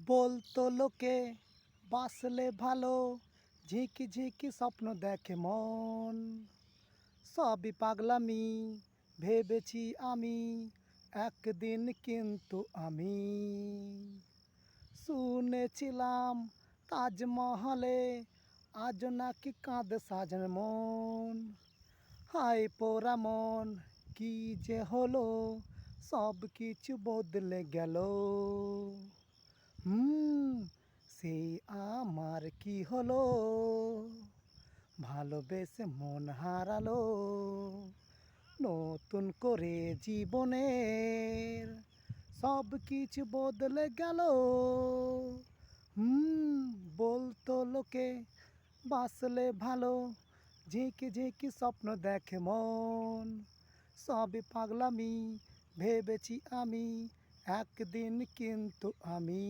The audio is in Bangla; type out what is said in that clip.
বলতো লোকে বাসলে ভালো, ঝিকি ঝিকি স্বপ্ন দেখে মন। সবই পাগলামি ভেবেছি আমি, একদিন কিন্তু আমি শুনেছিলাম তাজমহলে আজ নাকি কাঁদে সাজান মন। হায় পোড়া মন, কি যে হলো, সব কিছু বদলে গেল। সেই আমার কি হলো, ভালোবেসে মন হারালো। নতুন করে জীবনের সব কিছু বদলে গেল। বলতো লোকে বাসলে ভালো, ঝিকি ঝিকি স্বপ্ন দেখে মন। সবই পাগলামি ভেবেছি আমি, একদিন কিন্তু আমি।